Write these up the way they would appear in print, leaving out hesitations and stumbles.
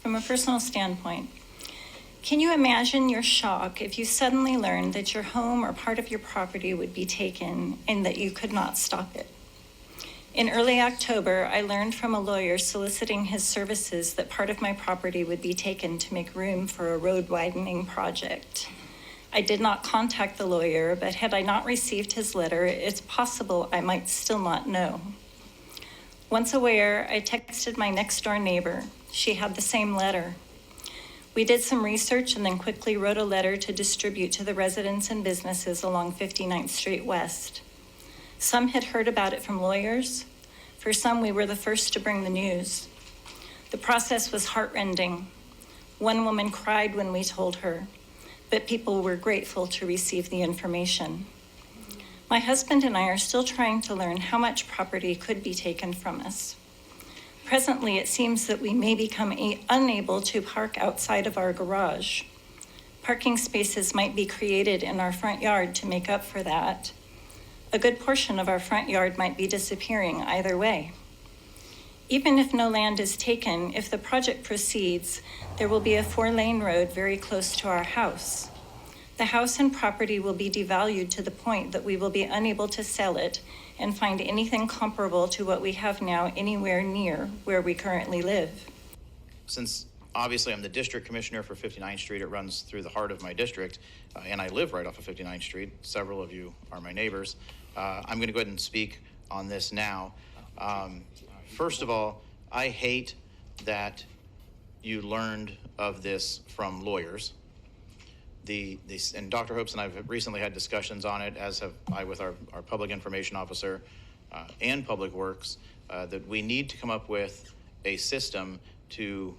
from a personal standpoint. Can you imagine your shock if you suddenly learned that your home or part of your property would be taken and that you could not stop it? In early October, I learned from a lawyer soliciting his services that part of my property would be taken to make room for a road-widening project. I did not contact the lawyer, but had I not received his letter, it's possible I might still not know. Once aware, I texted my next-door neighbor. She had the same letter. We did some research and then quickly wrote a letter to distribute to the residents and businesses along 59th Street West. Some had heard about it from lawyers. For some, we were the first to bring the news. The process was heartrending. One woman cried when we told her, but people were grateful to receive the information. My husband and I are still trying to learn how much property could be taken from us. Presently, it seems that we may become unable to park outside of our garage. Parking spaces might be created in our front yard to make up for that. A good portion of our front yard might be disappearing either way. Even if no land is taken, if the project proceeds, there will be a 4-lane road very close to our house. The house and property will be devalued to the point that we will be unable to sell it and find anything comparable to what we have now anywhere near where we currently live. Since obviously I'm the district commissioner for 59th Street, it runs through the heart of my district, and I live right off of 59th Street. Several of you are my neighbors. I'm going to go ahead and speak on this now. First of all, I hate that you learned of this from lawyers. And Dr. Hopes and I have recently had discussions on it, as have I with our public information officer and Public Works, that we need to come up with a system to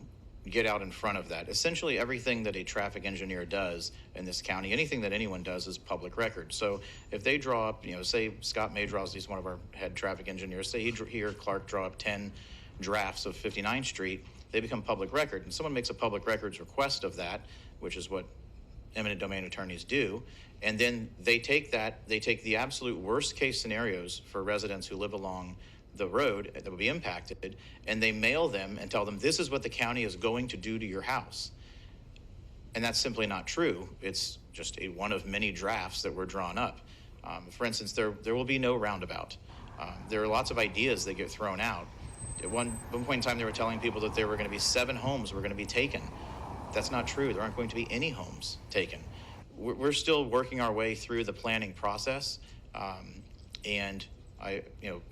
get out in front of that. Essentially, everything that a traffic engineer does in this county, anything that anyone does, is public record. So if they draw up, say Scott May draws, he's one of our head traffic engineers, say he or Clark draw up 10 drafts of 59th Street, they become public record. And someone makes a public records request of that, which is what eminent domain attorneys do, and then they take the absolute worst case scenarios for residents who live along the road that will be impacted, and they mail them and tell them this is what the county is going to do to your house. And that's simply not true. It's just one of many drafts that were drawn up. For instance, there will be no roundabout. There are lots of ideas that get thrown out. At one point in time, they were telling people that there were going to be 7 homes were going to be taken. That's not true. There aren't going to be any homes taken. We're still working our way through the planning process. And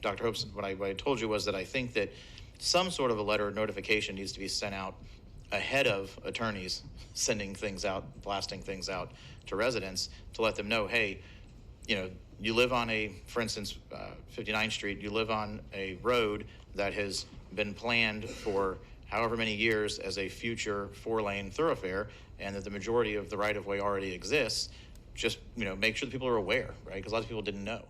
Dr. Hopes, what I told you was that I think that some sort of a letter of notification needs to be sent out ahead of attorneys sending things out, blasting things out to residents to let them know, hey, you live on for instance, 59th Street, you live on a road that has been planned for however many years as a future 4-lane thoroughfare, and that the majority of the right-of-way already exists. Just make sure that people are aware, right? Because a lot of people didn't know.